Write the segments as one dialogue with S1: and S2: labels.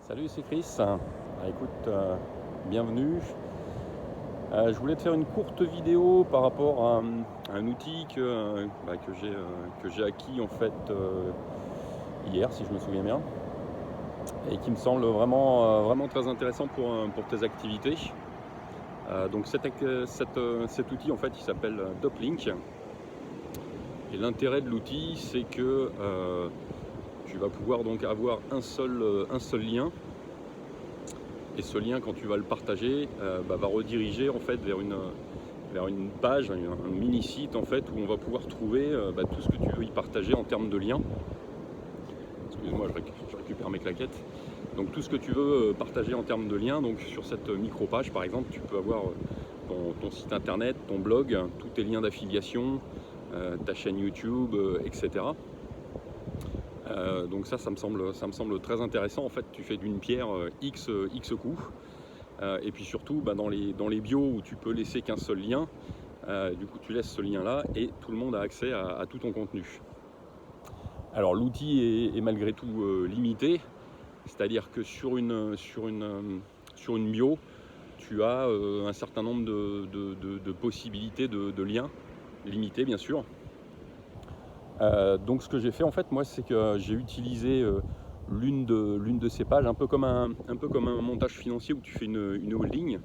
S1: Salut, c'est Chris. Écoute, bienvenue. Je voulais te faire une courte vidéo par rapport à un outil que j'ai acquis en fait hier, si je me souviens bien, et qui me semble vraiment très intéressant pour tes activités. Donc cet outil en fait, il s'appelle Doplink. Et l'intérêt de l'outil, c'est que tu vas pouvoir donc avoir un seul lien. Et ce lien, quand tu vas le partager, va rediriger en fait vers une page, un mini site en fait, où on va pouvoir trouver tout ce que tu veux y partager en termes de liens. Excuse-moi, je récupère mes claquettes. Donc tout ce que tu veux partager en termes de liens, donc sur cette micro-page par exemple, tu peux avoir ton site internet, ton blog, tous tes liens d'affiliation, ta chaîne YouTube, etc. Donc ça me semble très intéressant. En fait, tu fais d'une pierre X coups. Et puis surtout, dans les bios où tu peux laisser qu'un seul lien, du coup tu laisses ce lien là et tout le monde a accès à tout ton contenu. Alors l'outil est malgré tout limité, c'est-à-dire que sur une bio, tu as un certain nombre de possibilités de liens, limités bien sûr. Donc ce que j'ai fait en fait, moi, c'est que j'ai utilisé l'une de ces pages, un peu comme un montage financier où tu fais une holding.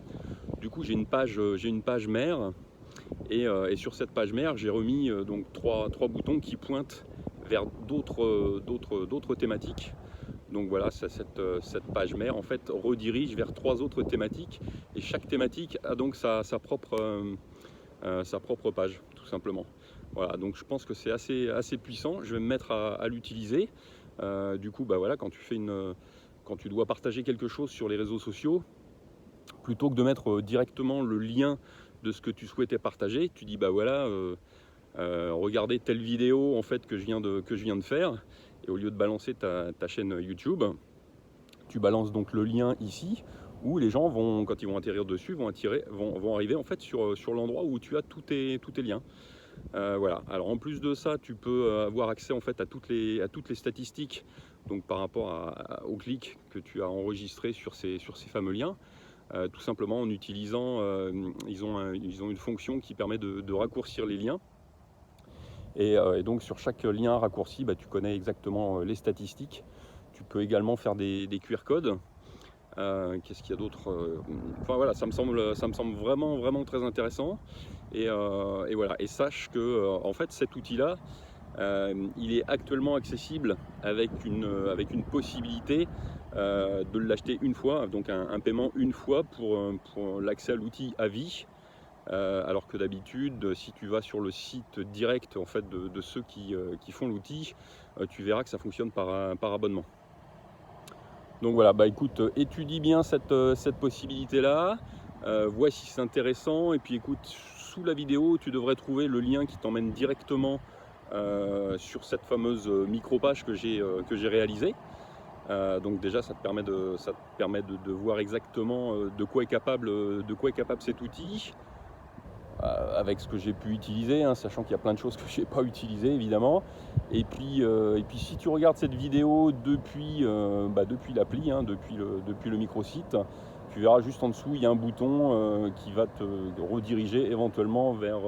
S1: Du coup, j'ai une page mère, et sur cette page mère, j'ai remis donc trois boutons qui pointent vers d'autres thématiques. Donc voilà, cette page mère en fait redirige vers 3 autres thématiques, et chaque thématique a donc sa propre page, tout simplement. Voilà, donc je pense que c'est assez puissant. Je vais me mettre à l'utiliser. Du coup, voilà, quand tu dois partager quelque chose sur les réseaux sociaux, plutôt que de mettre directement le lien de ce que tu souhaitais partager, tu dis regardez telle vidéo en fait que je viens de faire, et au lieu de balancer ta chaîne YouTube, tu balances donc le lien ici, où les gens vont, quand ils vont atterrir dessus, vont arriver en fait sur l'endroit où tu as tous tes liens. Voilà. Alors en plus de ça, tu peux avoir accès en fait à toutes les statistiques, donc par rapport aux clics que tu as enregistrés sur ces fameux liens. Tout simplement en utilisant, ils ont une fonction qui permet de raccourcir les liens. Et donc sur chaque lien raccourci, tu connais exactement les statistiques. Tu peux également faire des QR codes. Qu'est-ce qu'il y a d'autre? Enfin voilà, ça me semble vraiment très intéressant. Et voilà. Et sache que en fait cet outil-là, il est actuellement accessible avec une possibilité de l'acheter une fois, donc un paiement une fois pour l'accès à l'outil à vie. Alors que d'habitude, si tu vas sur le site direct en fait de ceux qui font l'outil, tu verras que ça fonctionne par abonnement. Donc voilà, écoute, étudie bien cette possibilité-là, vois si c'est intéressant, et puis écoute, sous la vidéo, tu devrais trouver le lien qui t'emmène directement sur cette fameuse micro-page que j'ai réalisée. Donc déjà, ça te permet de voir exactement de quoi est capable cet outil, avec ce que j'ai pu utiliser, hein, sachant qu'il y a plein de choses que je n'ai pas utilisées évidemment. Et puis si tu regardes cette vidéo depuis l'appli, hein, depuis le microsite, tu verras juste en dessous, il y a un bouton qui va te rediriger éventuellement vers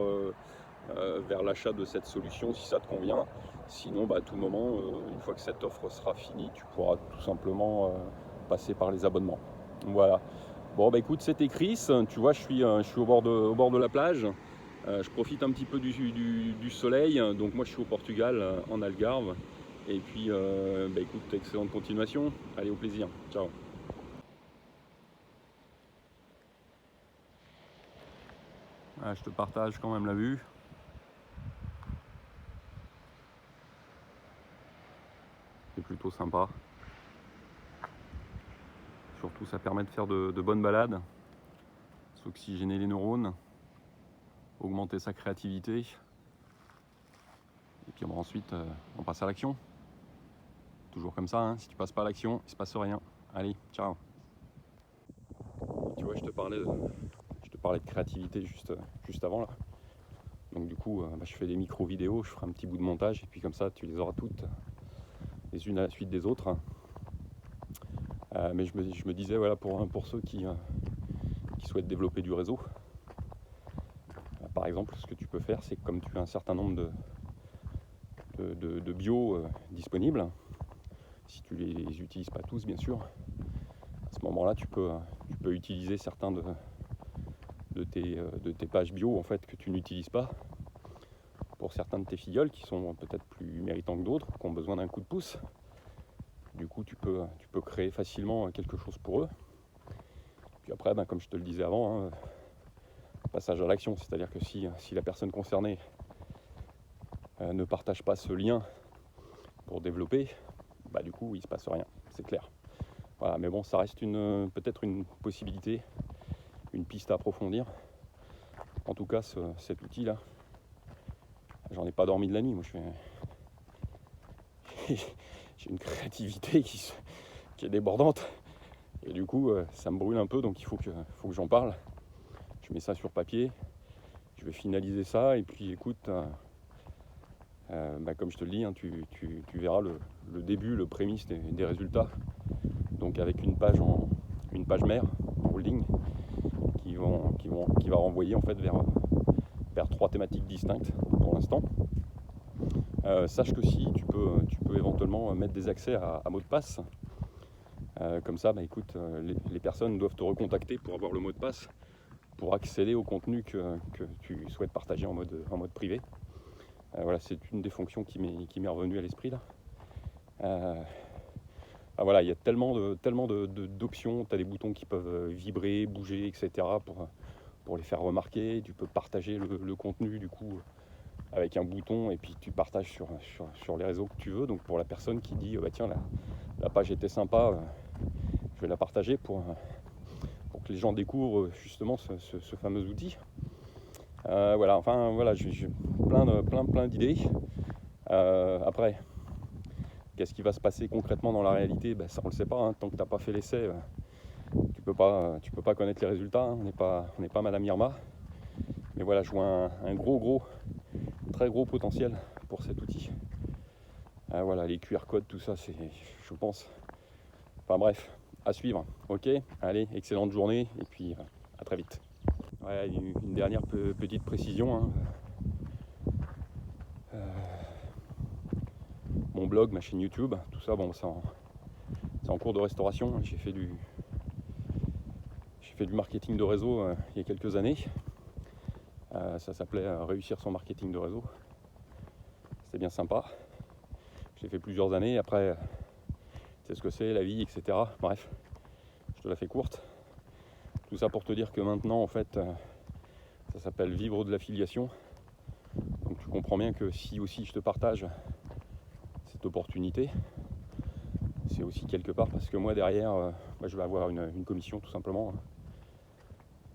S1: l'achat de cette solution si ça te convient. Sinon, à tout moment, une fois que cette offre sera finie, tu pourras tout simplement passer par les abonnements. Voilà. Bon, écoute, c'était Chris. Tu vois, je suis au bord de la plage. Je profite un petit peu du soleil. Donc moi, je suis au Portugal, en Algarve. Et puis, écoute, excellente continuation. Allez, au plaisir. Ciao. Je te partage quand même la vue. C'est plutôt sympa. Surtout, ça permet de faire de bonnes balades, s'oxygéner les neurones, augmenter sa créativité. Et puis ensuite, on passe à l'action. Toujours comme ça, hein. Si tu passes pas à l'action, il se passe rien. Allez, ciao. Tu vois, je te parlais de créativité juste avant là. Donc du coup, je fais des micro-vidéos, je ferai un petit bout de montage, et puis comme ça, tu les auras toutes les unes à la suite des autres. Mais je me disais, voilà, pour ceux qui souhaitent développer du réseau, par exemple, ce que tu peux faire, c'est que comme tu as un certain nombre de bio disponibles, si tu les utilises pas tous, bien sûr, à ce moment-là, tu peux utiliser certains de tes pages bio en fait, que tu n'utilises pas pour certains de tes filleuls qui sont peut-être plus méritants que d'autres, qui ont besoin d'un coup de pouce. Du coup, tu peux créer facilement quelque chose pour eux. Puis après, comme je te le disais avant, passage à l'action, c'est-à-dire que si la personne concernée ne partage pas ce lien pour développer, du coup, il ne se passe rien, c'est clair. Voilà, mais bon, ça reste peut-être une possibilité, une piste à approfondir. En tout cas, cet outil-là, j'en ai pas dormi de la nuit. Moi, j'ai une créativité qui est débordante. Et du coup, ça me brûle un peu, donc il faut que j'en parle. Je mets ça sur papier, je vais finaliser ça, et puis écoute, comme je te le dis, tu verras le début, le prémisse des résultats. Donc avec une page mère, holding, qui va renvoyer en fait vers 3 thématiques distinctes pour l'instant. Sache que si tu peux éventuellement mettre des accès à mot de passe. Comme ça, écoute, les personnes doivent te recontacter pour avoir le mot de passe, pour accéder au contenu que tu souhaites partager en mode privé. Voilà, c'est une des fonctions qui m'est revenue à l'esprit là. Voilà, il y a tellement d'options, tu as des boutons qui peuvent vibrer, bouger, etc. pour les faire remarquer. Tu peux partager le contenu du coup avec un bouton, et puis tu partages sur les réseaux que tu veux. Donc pour la personne qui dit tiens, la page était sympa, je vais la partager pour que les gens découvrent justement ce fameux outil. Voilà, enfin voilà, j'ai plein d'idées. Après, qu'est-ce qui va se passer concrètement dans la réalité, ça on le sait pas, hein. Tant que tu n'as pas fait l'essai, tu peux pas connaître les résultats, hein. On n'est pas Madame Irma. Mais voilà, je vois un très gros potentiel pour cet outil. Voilà, les QR codes, tout ça, c'est, je pense, enfin bref, à suivre. Ok, allez, excellente journée, et puis à très vite. Ouais, une dernière petite précision, hein. Mon blog, ma chaîne YouTube, tout ça, bon, c'est en cours de restauration. J'ai fait du marketing de réseau il y a quelques années. Ça s'appelait Réussir son marketing de réseau. C'était bien sympa. Je l'ai fait plusieurs années. Après, tu sais ce que c'est, la vie, etc. Bref, je te la fais courte. Tout ça pour te dire que maintenant, en fait, ça s'appelle vivre de l'affiliation. Donc tu comprends bien que si aussi je te partage cette opportunité, c'est aussi quelque part parce que moi derrière, je vais avoir une commission tout simplement.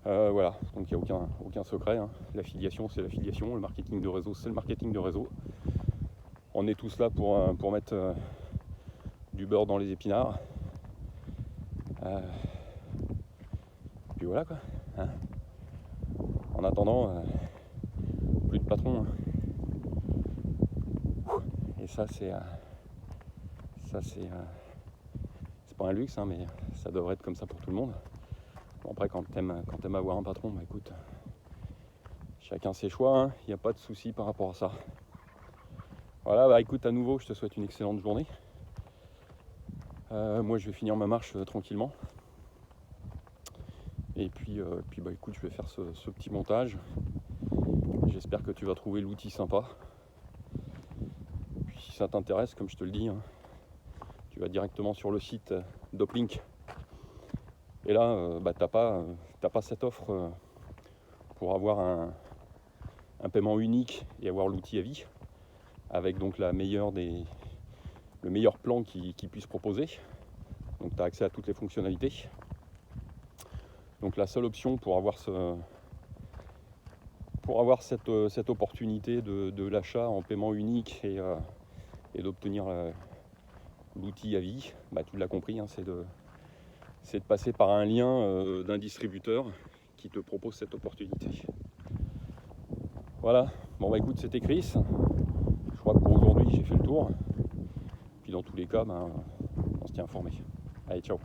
S1: Voilà, donc il n'y a aucun secret, hein. L'affiliation, c'est l'affiliation, le marketing de réseau, c'est le marketing de réseau. On est tous là pour mettre du beurre dans les épinards. Puis voilà quoi, hein. En attendant, plus de patron, hein. Et ça c'est pas un luxe, hein, mais ça devrait être comme ça pour tout le monde. Bon, après, quand t'aimes avoir un patron, écoute, chacun ses choix, hein. Il n'y a pas de souci par rapport à ça. Voilà, écoute, à nouveau, je te souhaite une excellente journée. Moi, je vais finir ma marche tranquillement. Et puis écoute, je vais faire ce petit montage. J'espère que tu vas trouver l'outil sympa. Puis si ça t'intéresse, comme je te le dis, hein, tu vas directement sur le site d'Uplink. Et là, t'as pas cette offre pour avoir un paiement unique et avoir l'outil à vie, avec donc le meilleur plan qu'ils puissent proposer. Donc tu as accès à toutes les fonctionnalités. Donc la seule option pour avoir cette opportunité de l'achat en paiement unique et d'obtenir l'outil à vie, tu l'as compris, hein, c'est de passer par un lien d'un distributeur qui te propose cette opportunité. Voilà, bon écoute, c'était Chris. Je crois que pour aujourd'hui j'ai fait le tour. Puis dans tous les cas, on se tient informé. Allez, ciao.